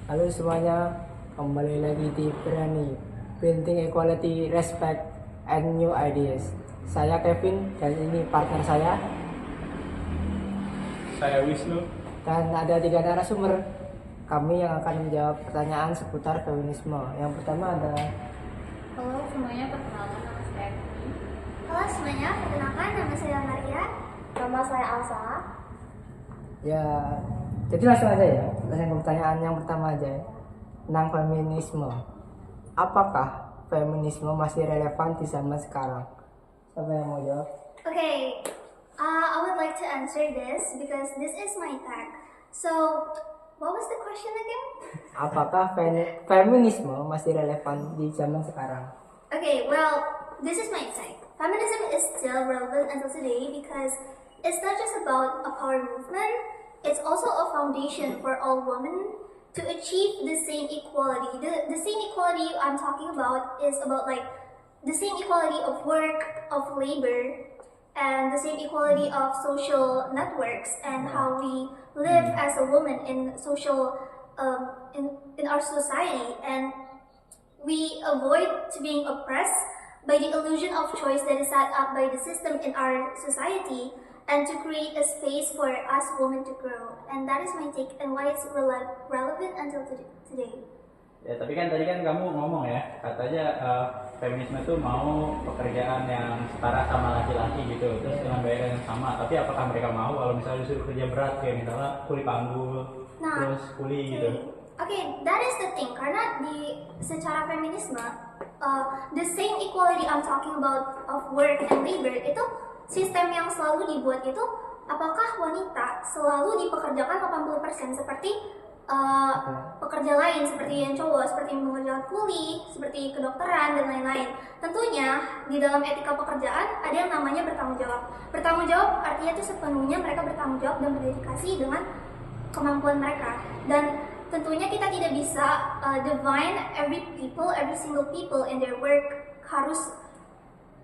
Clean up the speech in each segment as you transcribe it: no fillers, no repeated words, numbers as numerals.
Halo semuanya, kembali lagi di Berani Building Equality, Respect, and New Ideas. Saya Kevin dan ini partner saya. Saya Wisnu. Dan ada 3 narasumber kami yang akan menjawab pertanyaan seputar feminisme. Yang pertama ada Halo semuanya, perkenalkan nama saya Kiki. Halo semuanya, perkenalkan nama saya Maria. Nama saya Alsa. ya. Jadi langsung aja ya. Langsung ke pertanyaan yang pertama aja ya. Tentang feminisme. Apakah feminisme masih relevan di zaman sekarang? Siapa yang mau jawab? Okay, I would like to answer this because this is my tag. So, what was the question again? Apakah feminisme masih relevan di zaman sekarang? Okay, well, this is my take. Feminism is still relevant until today because it's not just about a power movement, it's also a foundation for all women to achieve the same equality. The same equality I'm talking about is about like the same equality of work, of labor, and the same equality of social networks and how we live as a woman in social in our society, and we avoid to being oppressed by the illusion of choice that is set up by the system in our society, and to create a space for us women to grow. And that is my take and why it's relevant until today. Ya, tapi kan tadi kan kamu ngomong ya, katanya feminisme itu mau pekerjaan yang setara sama laki-laki gitu, terus dengan bayaran yang sama. Tapi apakah mereka mau kalau misalnya disuruh kerja berat kayak misalnya kuli panggul, terus kuli gitu? Okay, that is the thing. Karena secara feminisme, the same equality I'm talking about of work and labor itu sistem yang selalu dibuat itu, apakah wanita selalu dipekerjakan 80% seperti pekerja lain, seperti yang cowok, seperti mengerjakan kuli, seperti kedokteran dan lain-lain. Tentunya di dalam etika pekerjaan ada yang namanya bertanggung jawab. Bertanggung jawab artinya itu sepenuhnya mereka bertanggung jawab dan berdedikasi dengan kemampuan mereka. Dan tentunya kita tidak bisa define every single people in their work harus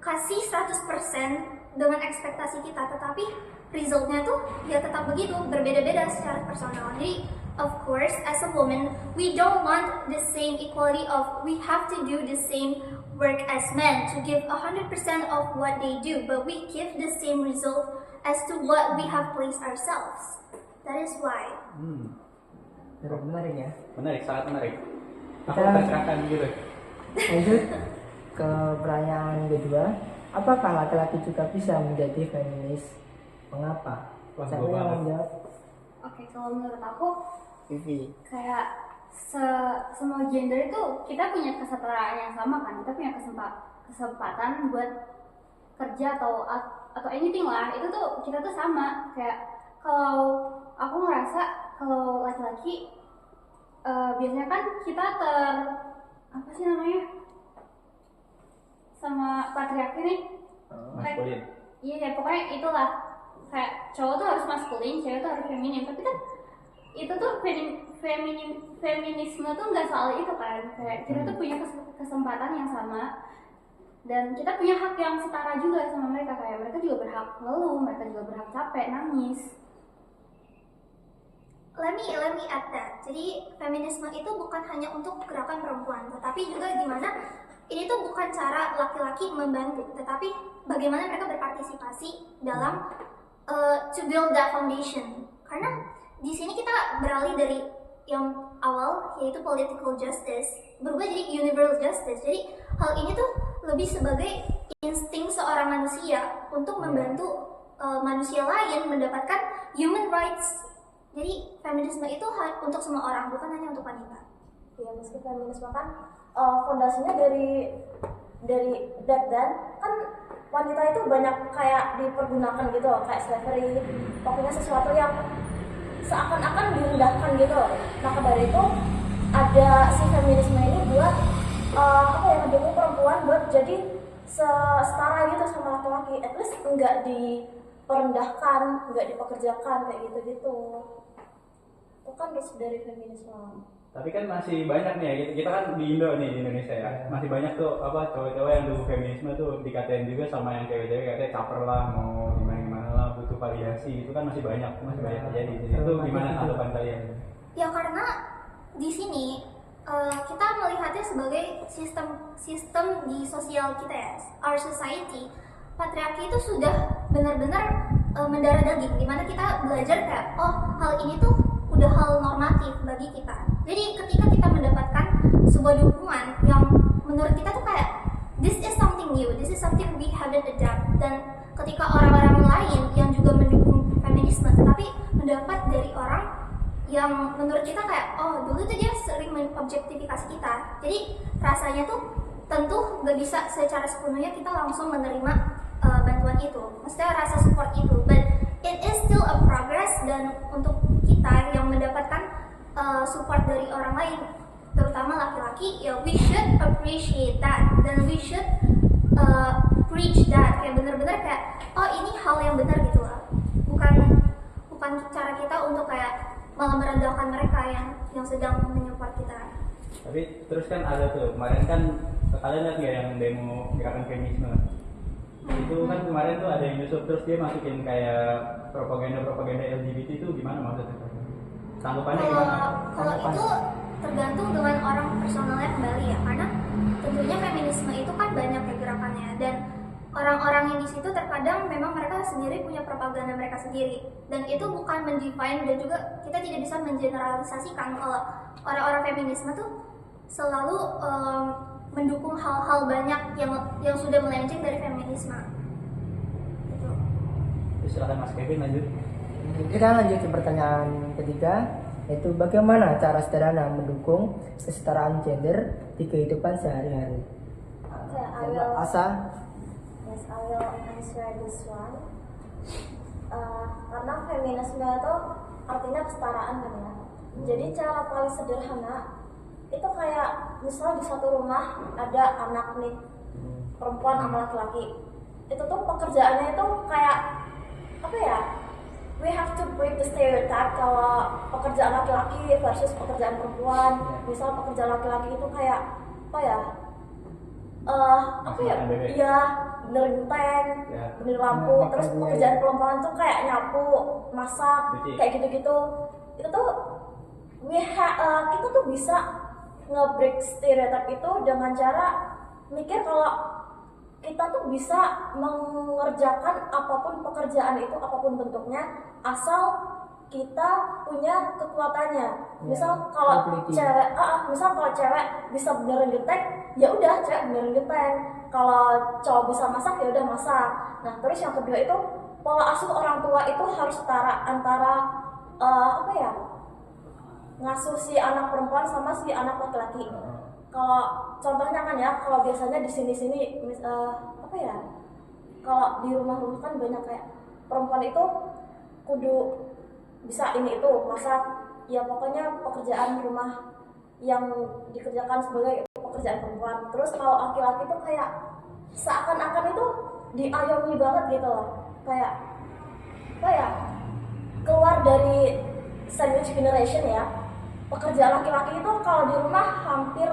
kasih 100% dengan ekspektasi kita, tetapi resultnya tuh ya tetap begitu, berbeda-beda secara personal. Jadi of course as a woman we don't want the same equality of we have to do the same work as men to give 100% of what they do, but we give the same result as to what we have placed ourselves. That is why. Menarik ya. Menarik, sangat menarik. Aku Kita- tercerahkan gitu. Lanjut ke pertanyaan kedua. Apakah laki-laki juga bisa menjadi feminis? Mengapa? Wah, Siapa gua yang banget. mau jawab? Oke, kalau menurut aku Vivi. kayak semua gender itu kita punya kesetaraan yang sama kan, kita punya kesempatan buat kerja atau anything lah, itu tuh kita tuh sama. Kayak kalau aku ngerasa kalau laki-laki biasanya kan kita apa sih namanya, sama patriarki nih. Maskulin. Iya ya, pokoknya itulah, kayak cowok tuh harus maskulin, cewek tuh harus feminim. Tapi kan itu tuh feminisme tuh nggak soal itu kan. Kayak kita tuh punya kesempatan yang sama dan kita punya hak yang setara juga sama mereka. Kayak mereka juga berhak ngeluh, mereka juga berhak capek, nangis. Let me add that. Jadi feminisme itu bukan hanya untuk gerakan perempuan, tetapi juga gimana ini tuh bukan cara laki-laki membantu, tetapi bagaimana mereka berpartisipasi dalam to build that foundation. Karena di sini kita beralih dari yang awal yaitu political justice berubah jadi universal justice. Jadi hal ini tuh lebih sebagai insting seorang manusia untuk membantu manusia lain mendapatkan human rights. Jadi feminisme itu untuk semua orang, bukan hanya untuk wanita. Ya, meski feminisme kan fondasinya dari back then kan wanita itu banyak kayak dipergunakan gitu, kayak slavery, pokoknya sesuatu yang seakan-akan direndahkan gitu. Maka dari itu ada si feminisme ini buat mendukung perempuan buat jadi setara gitu sama laki-laki, at least enggak diperendahkan, enggak dipekerjakan kayak gitu-gitu. Itu kan rules dari feminisme. Tapi kan masih banyak nih ya, kita kan di Indo nih, di Indonesia ya, masih banyak tuh cowok-cowok yang dukung feminisme tuh dikatain juga sama yang cewek-cewek katanya caper lah, mau gimana lah, butuh validasi, itu kan masih banyak terjadi. Jadi itu gimana tanggapan kalian? Ya karena di sini kita melihatnya sebagai sistem di sosial kita ya, our society. Patriarki itu sudah benar-benar mendarah daging, dimana kita belajar kayak oh hal ini tuh udah hal normatif bagi kita. Jadi ketika kita mendapatkan sebuah dukungan yang menurut kita tuh kayak this is something new, this is something we haven't adapt, dan ketika orang-orang lain yang juga mendukung feminisme tetapi mendapat dari orang yang menurut kita kayak oh dulu tuh dia sering mengobjektifikasi kita, jadi rasanya tuh tentu gak bisa secara sepenuhnya kita langsung menerima bantuan itu, maksudnya rasa support itu, but it is still a progress. Dan untuk kita yang mendapatkan support dari orang lain, terutama laki-laki, ya we should appreciate that, dan we should preach that, kayak bener-bener kayak oh ini hal yang benar gitu lah, bukan cara kita untuk kayak malah merendahkan mereka yang sedang menyupport kita. Tapi terus kan ada tuh kemarin kan kalian lihat nggak yang demo gerakan feminisme? Itu kan kemarin tuh ada yang nyusup terus dia masukin kayak propaganda LGBT itu gimana maksudnya? Tanggapannya gimana? Kalau itu tergantung dengan orang personalnya kembali ya, karena tentunya feminisme itu kan banyak ya gerakannya, dan orang-orang yang di situ terkadang memang mereka sendiri punya propaganda mereka sendiri, dan itu bukan mendefine, dan juga kita tidak bisa mengeneralisasikan kalau orang-orang feminisme tuh selalu mendukung hal-hal banyak yang sudah melenceng dari feminisme. Gitu. Silakan Mas Kevin lanjut. Kita lanjut ke pertanyaan ketiga, yaitu bagaimana cara sederhana mendukung kesetaraan gender di kehidupan sehari-hari. Okay, I will Asa. Yes, I will answer this one. Karena feminisme itu artinya kesetaraan kan ya. Jadi cara paling sederhana itu kayak misal di satu rumah ada anak nih, perempuan sama laki-laki. Itu tuh pekerjaannya itu kayak apa ya? We have to break the stereotype kalau pekerjaan laki-laki versus pekerjaan perempuan. Misal pekerjaan laki-laki itu kayak apa ya? Apa ya? Iya, benerin tank, Ya. benerin lampu. Terus pekerjaan perempuan tuh kayak nyapu, masak, kayak gitu-gitu. Itu tuh kita tuh bisa nge-break stereotip itu dengan cara mikir kalau kita tuh bisa mengerjakan apapun pekerjaan itu, apapun bentuknya, asal kita punya kekuatannya. Misal kalau cewek bisa benerin genteng, ya udah cewek benerin genteng. Kalau cowok bisa masak, ya udah masak. Nah, terus yang kedua itu pola asuh orang tua itu harus setara antara ngasuh si anak perempuan sama si anak laki-laki. Kalau contohnya kan ya, kalau biasanya di sini kalau di rumah-rumah kan banyak kayak perempuan itu kudu bisa ini itu masak, ya pokoknya pekerjaan rumah yang dikerjakan sebagai pekerjaan perempuan. Terus kalau laki-laki itu kayak seakan-akan itu diayomi banget gitu loh, kayak keluar dari sandwich generation ya. Pekerjaan laki-laki itu kalau di rumah hampir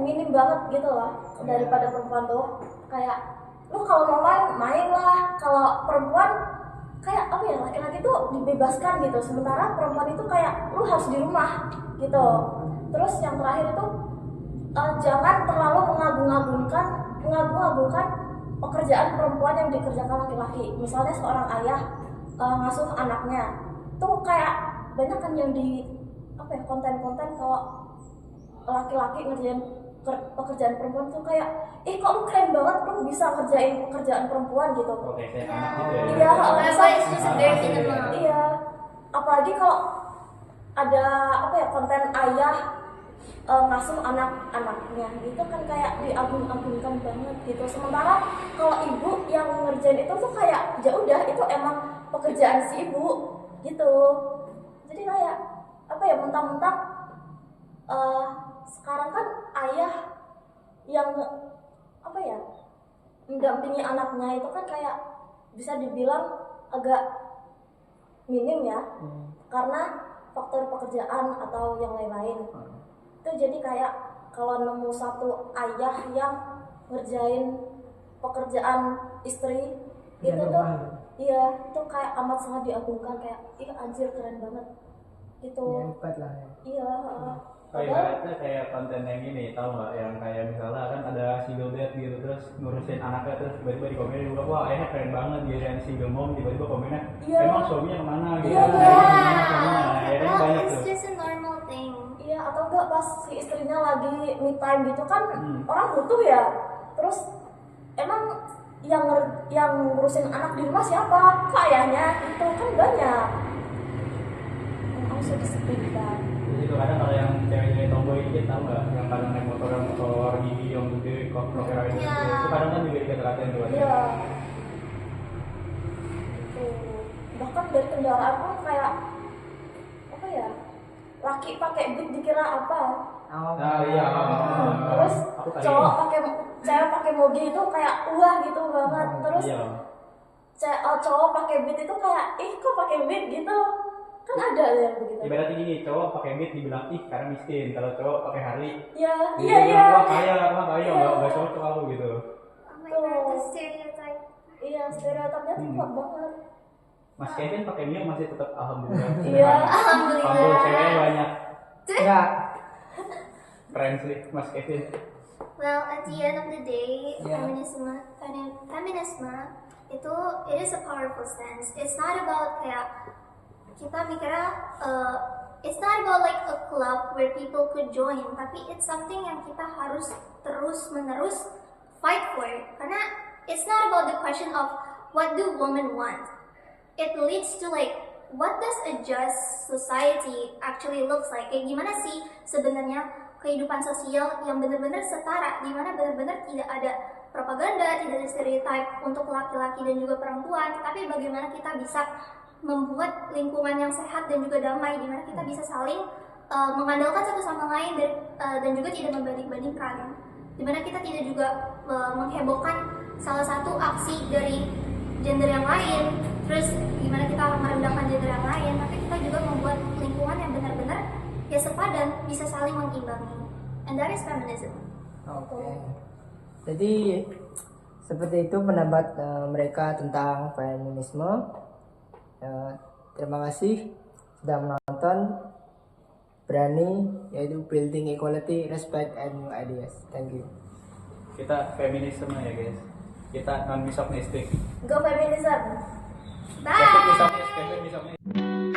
minim banget gitu loh daripada perempuan tuh. Kayak lu kalau mau main lah, kalau perempuan kayak laki-laki tuh dibebaskan gitu, sementara perempuan itu kayak lu harus di rumah gitu. Terus yang terakhir itu jangan terlalu mengagung-agungkan pekerjaan perempuan yang dikerjakan laki-laki. Misalnya seorang ayah ngasuh anaknya tuh kayak banyak kan yang di konten-konten kalau laki-laki ngerjain pekerjaan perempuan tuh kayak kok lu keren banget lu bisa ngerjain pekerjaan perempuan gitu. Oke, saya anak gitu ya. Iya, iya. Apalagi kalau ada konten ayah ngasuh anak-anaknya gitu kan kayak diagung-agungkan banget gitu. Sementara kalau ibu yang ngerjain itu tuh kayak ya udah itu emang pekerjaan si ibu gitu. Jadi kayak mentang-mentang sekarang kan ayah yang mendampingi anaknya itu kan kayak bisa dibilang agak minim ya, karena faktor pekerjaan atau yang lain-lain. Itu jadi kayak kalau nemu satu ayah yang ngerjain pekerjaan istri itu tuh iya itu kayak amat sangat diagungkan, kayak anjir keren banget gitu. Ya, hebat lah ya. Iya. Kayak ibaratnya kayak konten yang ini, tahu nggak? Yang kayak misalnya kan ada single dad gitu, terus ngurusin anaknya, terus tiba-tiba di komennya juga, wah ayahnya keren banget, dia yang single mom, tiba-tiba komennya, Iya. emang suaminya kemana gitu. Iya, Nah, iya. gimana suaminya? Nah, akhirnya Well, banyak it's tuh. just a normal thing. Iya, atau enggak pas si istrinya lagi me time gitu kan Hmm. orang butuh ya. Terus emang yang ngurusin anak di rumah siapa? Kok ayahnya? Itu kan banyak. Yang also disebutkan. Terus itu kadang kalau yang cewek-cewek tomboy dikit, tahu nggak? Yang kadang naik motor gigi yang gede, kok heroin gitu. Iya. Itu kadang kan juga dikata-katain tuh. Iya. Tuh. Bahkan dari kendaraan pun kayak apa ya? Laki pakai beat dikira apa? Oh, Nah, iya. Terus Aku tadi. cewek pakai moge itu kayak wah gitu banget. Terus Iya. cowok pakai beat itu kayak ih kok pakai beat gitu. Kan ada yang begitu. Ibaratnya gini, cowok pakai beat dibilang ih karena miskin, kalau cowok pakai Harley Iya, dia iya, iya. bilang, wah kaya, nggak cocok aku gitu. Oh my god, the stereotype. Iya, stereotipnya tuh kuat banget. Mas Kevin pakai Mio masih tetap alhamdulillah. Iya. Alhamdulillah. Kampung ceweknya banyak. enggak. Keren sih Mas Kevin. Well, at the end of the day, Yeah. feminisme itu it is a powerful stance. It's not about kayak kita mikirnya it's not about like a club where people could join, tapi it's something yang kita harus terus menerus fight for. Karena it's not about the question of what do women want. It leads to like what does a just society actually looks like. Kayak gimana sih sebenarnya kehidupan sosial yang benar-benar setara, di mana benar-benar tidak ada propaganda, tidak ada stereotip untuk laki-laki dan juga perempuan, tapi bagaimana kita bisa membuat lingkungan yang sehat dan juga damai, di mana kita bisa saling mengandalkan satu sama lain dan juga tidak membanding-bandingkan, di mana kita tidak juga menghebohkan salah satu aksi dari gender yang lain, terus gimana kita merendahkan gender yang lain, tapi kita juga membuat lingkungan yang benar-benar ya sepadan, bisa saling mengimbangi, and that is feminism. Oke. Jadi seperti itu pendapat mereka tentang feminisme. Terima kasih sudah menonton. Berani yaitu building equality, respect, and new ideas. Thank you. Kita feminisme ya guys. Kita non misogynistic. Go feminism. Bye. Kevin misogynis.